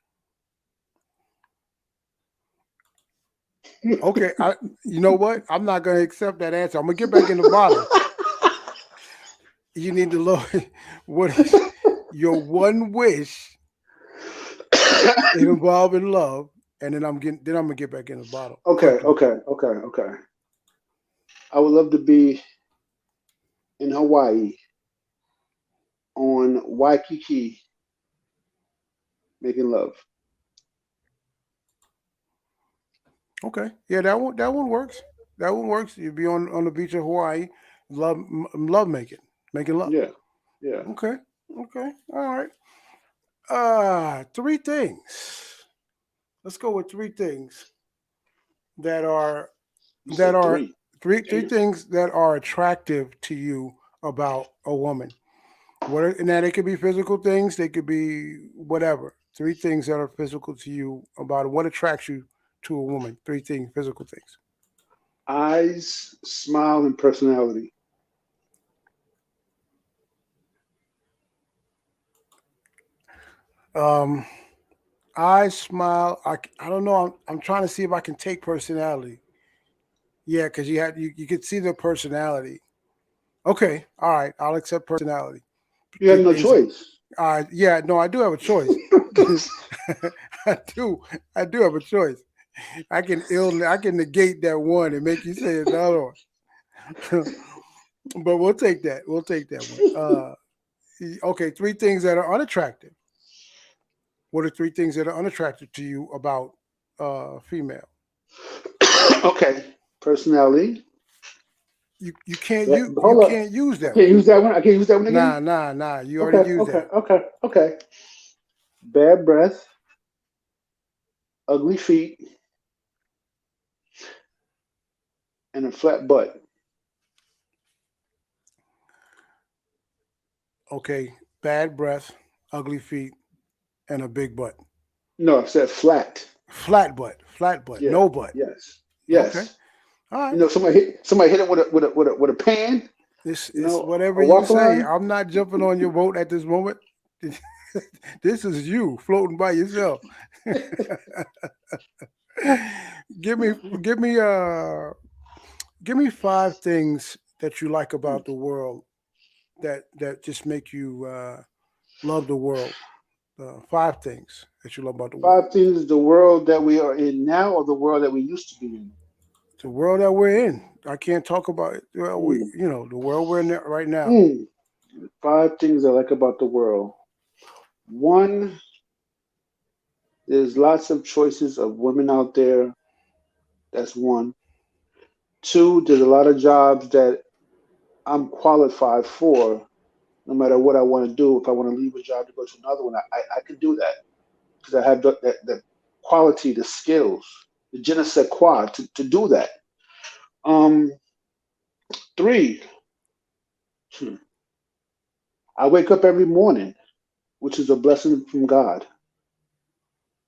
Okay, you know what? I'm not going to accept that answer. I'm going to get back in the bottle. You need to love. What is your one wish? It involving love, and then I'm gonna get back in the bottle Okay, quickly. okay. I would love to be in Hawaii on Waikiki making love. Okay, yeah, that one works. That one works. You'd be on the beach of Hawaii, love making love. Yeah, yeah. Okay, okay, all right. Three things. Let's go with three things that are You that said are three. three Damn. things that are attractive to you about a woman. Now they could be physical things, they could be whatever. Three things that are physical to you about what attracts you to a woman. Three things, physical things. Eyes, smile, and personality. Um, Eyes, smile. I don't know. I'm trying to see if I can take personality. Yeah, because you could see the personality. Okay, all right. I'll accept personality. You have Three no things. choice. Yeah, no, I do have a choice. I do. I do have a choice. I can negate that one and make you say another one. But we'll take that. We'll take that one. Okay, three things that are unattractive. What are three things that are unattractive to you about female? Okay. Personality. You Hold up. can't use I that can't one. use that one. I can't use that one again. Nah. You already Okay, used that. okay. Bad breath, ugly feet, and a flat butt. Okay, bad breath, ugly feet, and a big butt. No, I said flat. Flat butt, Yeah. no butt. Yes. Okay, Yes. all right. Somebody hit it with a pan. It's whatever A you waffle say. iron. I'm not jumping on your boat at this moment. This is you floating by yourself. give me, give me, give me five things that you like about the world that just make you love the world. Five things that you love about the world. 5 things: the world that we are in now, or the world that we used to be in. The world that we're in. I can't talk about it. Well, Hmm. the world we're in right now. Hmm. 5 things I like about the world. One, there's lots of choices of women out there. That's one. Two, there's a lot of jobs that I'm qualified for. No matter what I want to do, if I want to leave a job to go to another one, I can do that because I have the quality, the skills, the je ne sais quoi to do that. Um, Three, hmm, I wake up every morning, which is a blessing from God,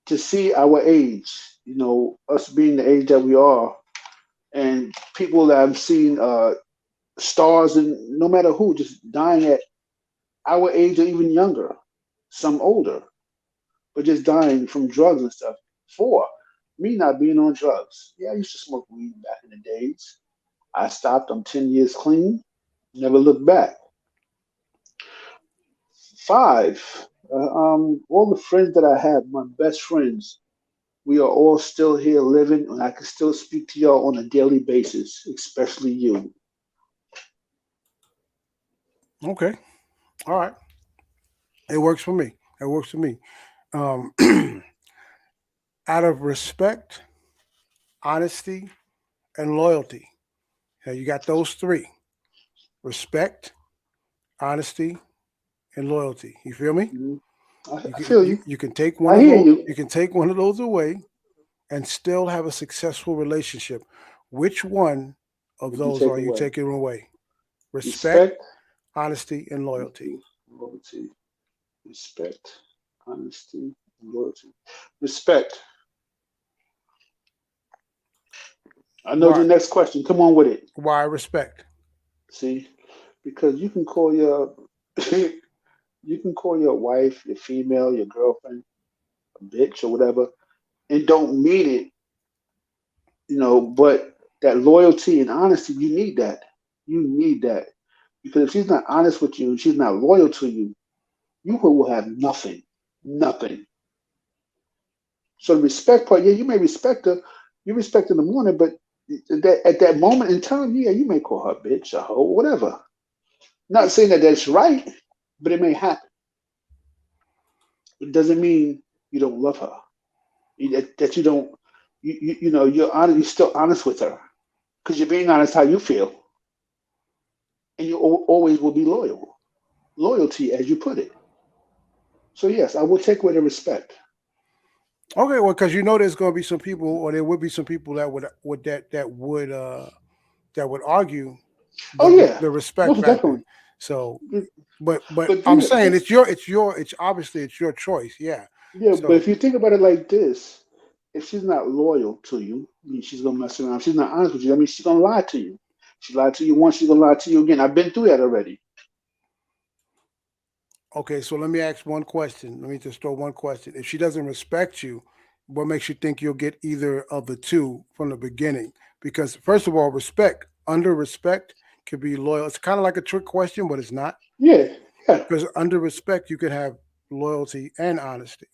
to see our age, us being the age that we are, and people that I've seen, stars and no matter who, just dying at our age or even younger, some older, but just dying from drugs and stuff. Four, me not being on drugs. Yeah, I used to smoke weed back in the days. I stopped. I'm 10 years clean. Never looked back. Five, all the friends that I have, my best friends, we are all still here living, and I can still speak to y'all on a daily basis, especially you. Okay, all right. It works for me. It works for me. Um, out of respect, honesty, and loyalty. Now you got those three: respect, honesty, and loyalty. You feel me? Mhm. You I can feel you, you. you can take one I of hear those. you. You can take one of those away and still have a successful relationship. Which one of Would you those take are you away? taking away? Respect, Respect, honesty, and loyalty. loyalty. Respect, honesty, loyalty. Respect. I know the Why? next question. Come on with it. Why respect? See, because you can call your you can call your wife, your female, your girlfriend, a bitch or whatever, and don't mean it, but that loyalty and honesty, you need that. You need that. Because if she's not honest with you and she's not loyal to you, you will have nothing. Nothing. So the respect part, yeah, you may respect her, you respect her in the morning, but at that moment in time, yeah, you may call her bitch, a hoe, whatever. Not saying that that's right, but it may happen. It doesn't mean you don't love her. That you don't, you know, you're honest, you're still honest with her because you're being honest how you feel, and you always will be loyal. Loyalty, as you put it. So yes, I will take away the respect. Okay, well, because you know there's going to be some people, or there would be some people that would argue Oh yeah, the respect most factor. definitely. So, but But I'm saying it's obviously it's your choice. Yeah. yeah, but So if you think about it like this, if she's not loyal to you, I mean, she's gonna mess around. If she's not honest with you, I mean, she's gonna lie to you. She lied to you once, she's gonna lie to you again. I've been through that already. okay, so let me ask one question. Let me just throw one question. If she doesn't respect you, what makes you think you'll get either of the two from the beginning? Because first of all, respect under respect can be loyal. It's kind of like a trick question, but it's not. Yeah, yeah, Because under respect, you can have loyalty and honesty.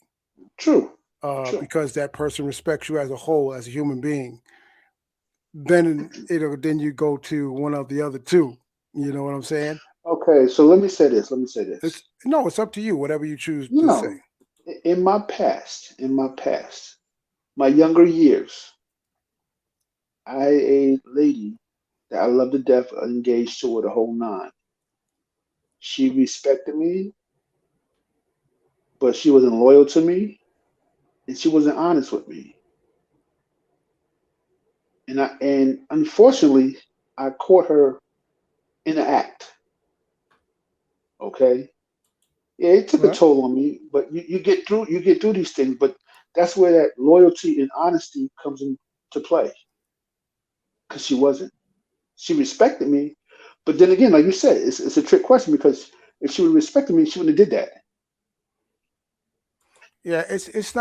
true, true. Because that person respects you as a whole, as a human being. Then you go to one of the other two. You know what I'm saying? Okay, so let me say this. Let me say It's this. no, it's up to you. Whatever you choose You to say. know, in my past, my younger years, I a lady that I loved to death, engaged to her the whole nine. She respected me, but she wasn't loyal to me, and she wasn't honest with me. And unfortunately, I caught her in the act. Okay, yeah, it took a Right? toll on me, but you get through these things. But that's where that loyalty and honesty comes into play because she wasn't. She respected me, but then again, like you said, it's a trick question because if she would have respected me, she wouldn't have did that. Yeah, it's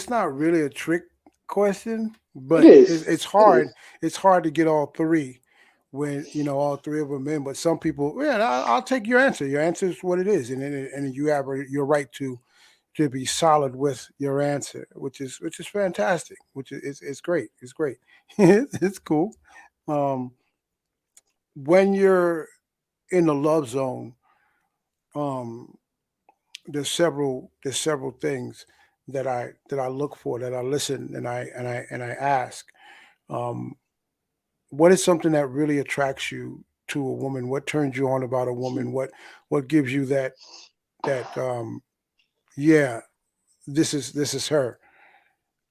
not really a trick question, It but is. it's It hard. is. It's hard to get all three when all three of them in. But some people, yeah, I'll take your answer. Your answer is what it is, and you have your right to be solid with your answer, which is fantastic. Which is it's great. It's great. It's cool. Um, when you're in the love zone, um, there's several things that I look for, that I listen, and I ask. Um, what is something that really attracts you to a woman? What turns you on about a woman? What gives you that yeah, this is her.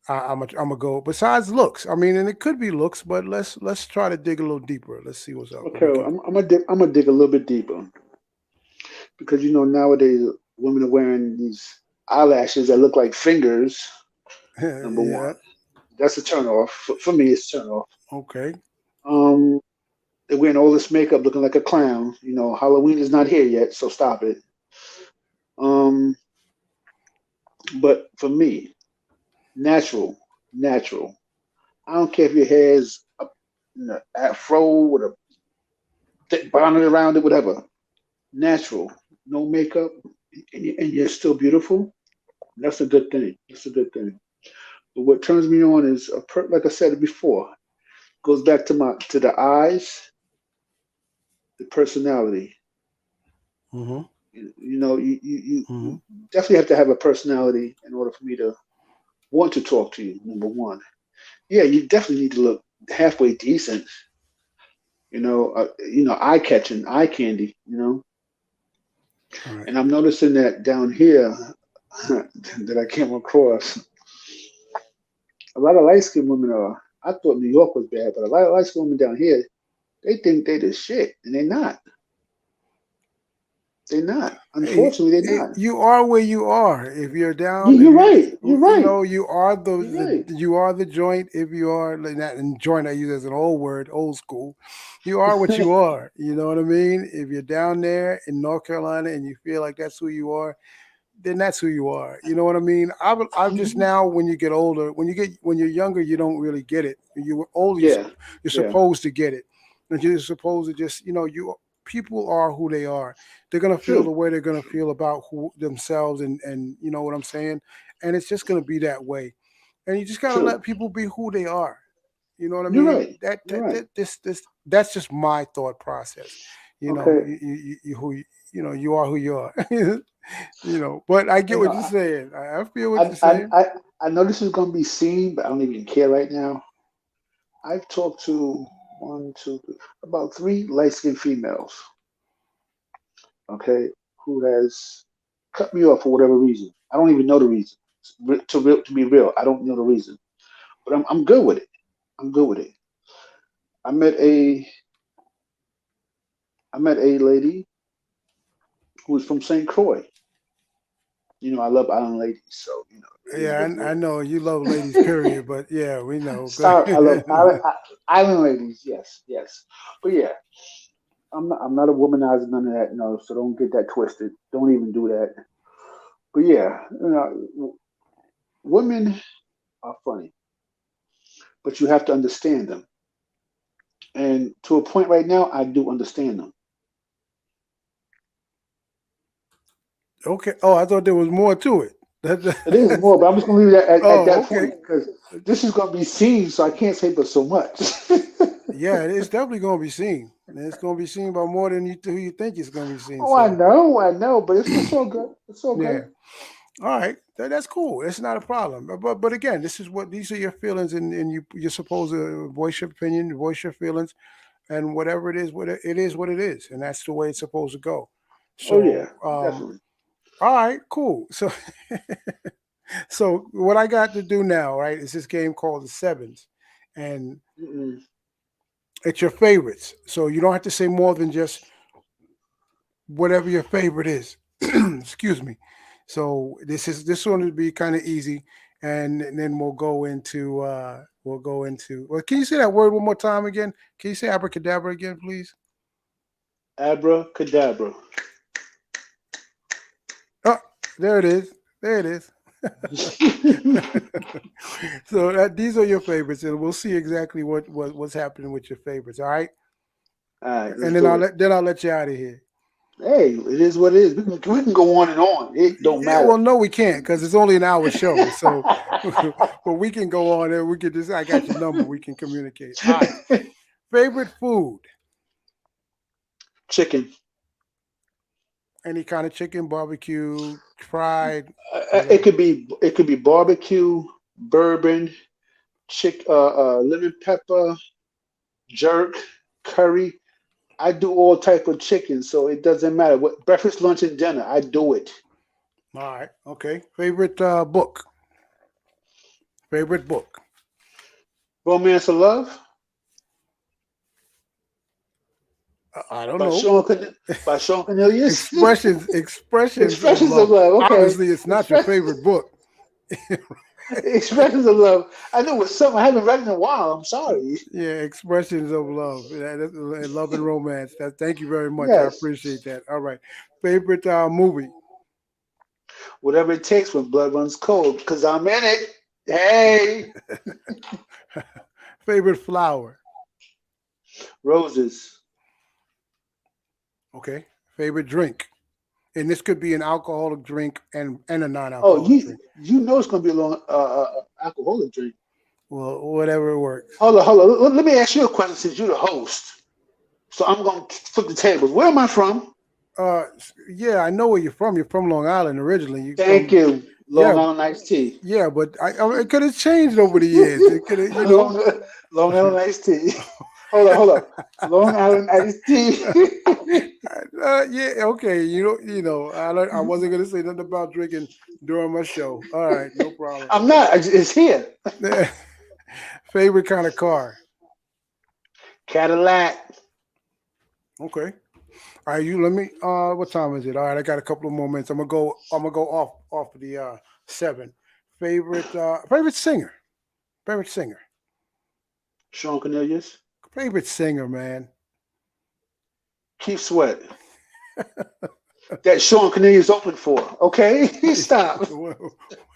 I'm a go. Besides looks, I mean, and it could be looks, but let's try to dig a little deeper. Let's see what's up. What Okay, we well, got? I'm gonna dig a little bit deeper because nowadays women are wearing these eyelashes that look like fingers. Number Yeah. one, that's a turn off for me. It's a turn off. Okay. Um, they're wearing all this makeup, looking like a clown. Halloween is not here yet, so stop it. Um, but for me, natural, natural. I don't care if your hair is afro with a thick bonnet around it, whatever. Natural, no makeup, and you're still beautiful. That's a good thing. That's a good thing. But what turns me on is like I said before, goes back to the eyes, the personality. Mm-hmm. You Mm-hmm. definitely have to have a personality in order for me to want to talk to you. Number one, yeah, you definitely need to look halfway decent. Eye catching, eye candy. All right. And I'm noticing that down here that I came across a lot of light skinned women are. I thought New York was bad, but a lot of light skinned women down here, they think they the shit, and they're not. They're not. Hey, Unfortunately, they're not. you are where you are. If you're Yeah, down, if you're you right. You're right. you are You're right. you are the joint. If you are like that, and joint I use as an old word, old school. You are what you are. You know what I mean? If you're down there in North Carolina and you feel like that's who you are, then that's who you are. You know what I mean? I'm just now when you get older, when you're younger, you don't really get it. When you're older, Yeah. you're Yeah. supposed to get it, and you're supposed to just you people are who they are. They're gonna feel the True. way they're gonna True. feel about who themselves, and you know what I'm saying. And it's just gonna be that way. and you just gotta True. let people be who they are. You know what I You're mean? right. You're right. That's just my thought process. You know, Okay. you are who you are. But I get You what know, you're saying. I feel what I you're I saying. I, I know this is gonna be seen, but I don't even care right now. I've talked to one, two, three, about three light-skinned females, okay, who has cut me off for whatever reason. I don't even know the reason. To be real, I don't know the reason, but I'm good with it. I'm good with it. I met a I met a lady who was from St. Croix. You know, I love island ladies, so it is Yeah, what I it know you love ladies, period. But yeah, we know. is. Go Sorry, I love ahead. island ladies. Yes, yes, but yeah, I'm not a womanizer, none of that. No, so don't get that twisted. Don't even do that. But yeah, women are funny, but you have to understand them. And to a point right now, I do understand them. Okay. Oh, I thought there was more to it. It is more, but I'm just gonna leave it at Oh, that okay. point because this is gonna be seen, so I can't say but so much. Yeah, it's definitely going to be seen. And it's going to be seen by more than who you think it's going to be seen. Oh, So, I know, but it's all good. It's all yeah. good. All right. That's cool. It's not a problem. But again, these are your feelings, and you're supposed to voice your opinion, voice your feelings, and whatever it is, it is what it is, and that's the way it's supposed to go. Oh yeah, So, definitely. all right, cool. So, so what I got to do now, right, is this game called the Sevens, and Mm-mm. it's your favorites. So you don't have to say more than just whatever your favorite is. Excuse me. So this one would be kind of easy, and then we'll go into. Well, can you say that word one more time again? Can you say abracadabra again, please? Abracadabra. Oh, there it is. There it is. So these are your favorites, and we'll see exactly what's happening with your favorites. All right, All right, let's and then do I'll it. let you out of here. Hey, it is what it is. We can go on and on. It don't Yeah, well, matter. no, we can't because it's only an hour show. So, but we can go on and we can just. I got your number. We can communicate. All right. Favorite food? Chicken. Any kind of chicken, barbecue, fried, It whatever. could be barbecue, bourbon, lemon pepper, jerk, curry. I do all type of chicken, so it doesn't matter what breakfast, lunch, and dinner. I do it. All right. Okay. Favorite book? Favorite book? Romance of Love I don't by know. Sean Cornelius. Expressions of Expressions of love. Love. Okay, Obviously, it's not your Express, favorite book. Expressions of Love. I know it's something I haven't read in a while. I'm sorry. Yeah, expressions of love. Love and romance. Thank you very much. I Yes, appreciate that. All right. Favorite movie? whatever it takes when blood runs cold, because I'm in it. Hey, Favorite flower? roses. Okay. Favorite drink? And this could be an alcoholic drink and a Oh, non-alcoholic you drink. you know it's gonna be a long alcoholic drink. Well, whatever works. Hold on. Let me ask you a question since you're the host. So I'm gonna flip the tables. Where am I from? Yeah, I know where you're from. You're from Long Island originally. You Thank from you, Yeah, Long Island iced tea. yeah, but it could have changed over the years. It could have, Long Long Island iced tea. Hold up. Long Island iced tea. Yeah, okay. I wasn't gonna say nothing about drinking during my show. All right, no problem. I'm not. It's here. Favorite kind of car? Cadillac. Okay. All right, you let me. What time is it? All right, I got a couple of more minutes. I'm gonna go off of the seven. Favorite singer? Favorite singer? Shawn Cornelius. Favorite singer, man. Keith Sweat. That Shawn Cornelius opened for. Okay, stop.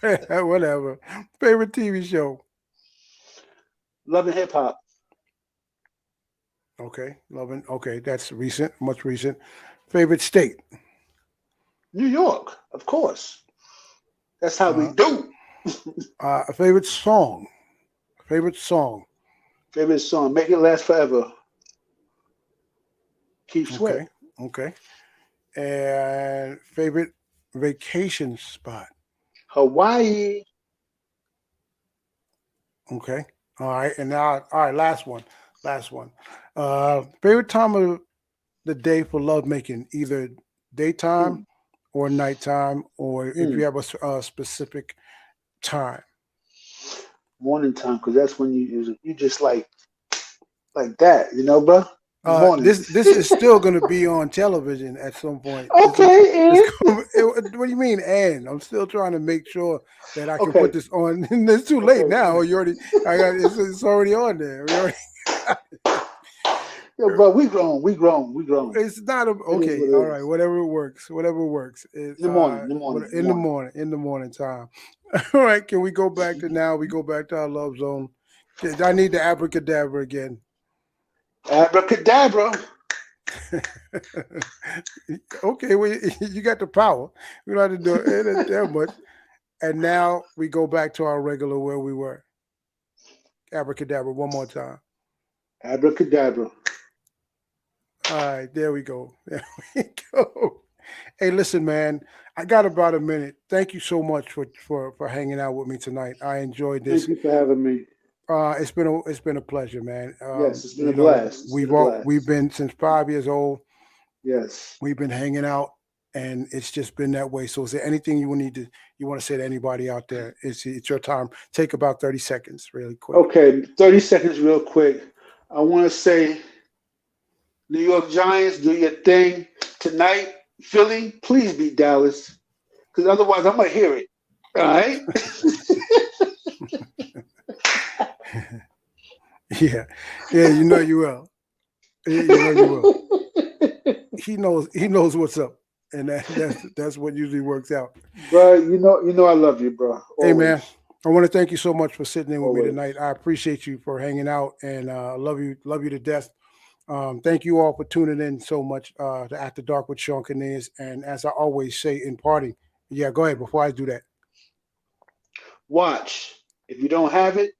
Whatever. Favorite TV show? Love and hip hop. Okay, loving. Okay, that's recent, much recent. Favorite state? New York, of course. That's how we Uh, do. A favorite song. Favorite song. Favorite song. Make It Last Forever. Keith Okay. Sweat. Okay. And favorite vacation spot. Hawaii. Okay. All right. And now, all right. Last one. Last one. Favorite time of the day for lovemaking, either daytime Mm, or nighttime, or if you mm. have a specific time. Morning time, because that's when you just like that, bro. The This mornings. this is still going to be on television at some point. It's Okay, going, what do you mean? And I'm still trying to make sure that I can put okay, this on. It's too late okay. now. You already, I got it's already on there. We already, Yeah, bro, we grown. it's not It is okay. what All it right, is. whatever works. Whatever works. In the morning, in the morning, in the morning. In the morning time. All right, can we go back to now? We go back to our love zone. I need the abracadabra again. Abracadabra. Okay, well, you got the power. We don't have to do it that much. And now we go back to our regular where we were. Abracadabra, one more time. Abracadabra. All right, there we go. There we go. Hey, listen, man. I got about a minute. Thank you so much for hanging out with me tonight. I enjoyed Thank this. you for having me. It's been a pleasure, man. Yes, it's been a blast. It's been a We've blast. been since 5 years old. Yes. We've been hanging out, and it's just been that way. So, is there anything you want to say to anybody out there? It's your time. Take about 30 seconds, really quick. Okay, 30 seconds real quick. I want to say, New York Giants, do your thing tonight. Philly, please beat Dallas, because otherwise I'm going to hear it. All right? Yeah, yeah. You know you will. You know you will. He knows what's up, and that's what usually works out. Bro, I love you, bro. Hey, man. Always. I want to thank you so much for sitting in with me Always. tonight. I appreciate you for hanging out, and love you to death. Thank you all for tuning in so much to After Dark with Shawn Cornelius. And as I always say in parting, yeah, go ahead before I do that. Watch. If you don't have it,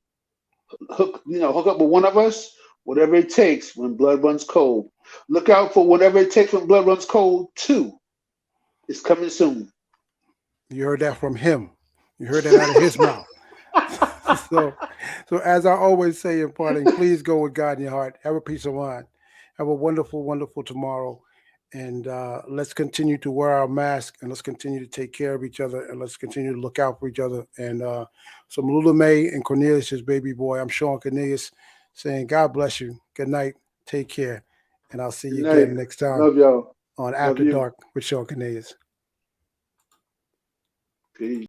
hook up with one of us, whatever it takes when blood runs cold. Look out for whatever it takes when blood runs cold, too. It's coming soon. You heard that from him. You heard that out of his mouth. so, so as I always say in parting, please go with God in your heart. Have a peace of mind. Have a wonderful, wonderful tomorrow. And let's continue to wear our mask and let's continue to take care of each other and let's continue to look out for each other. And so Malula May and Cornelius' baby boy, I'm Shawn Cornelius saying, God bless you. Good night. Take care. And I'll see Good you night. again next time Love y'all. on Love After you. Dark with Shawn Cornelius. Peace.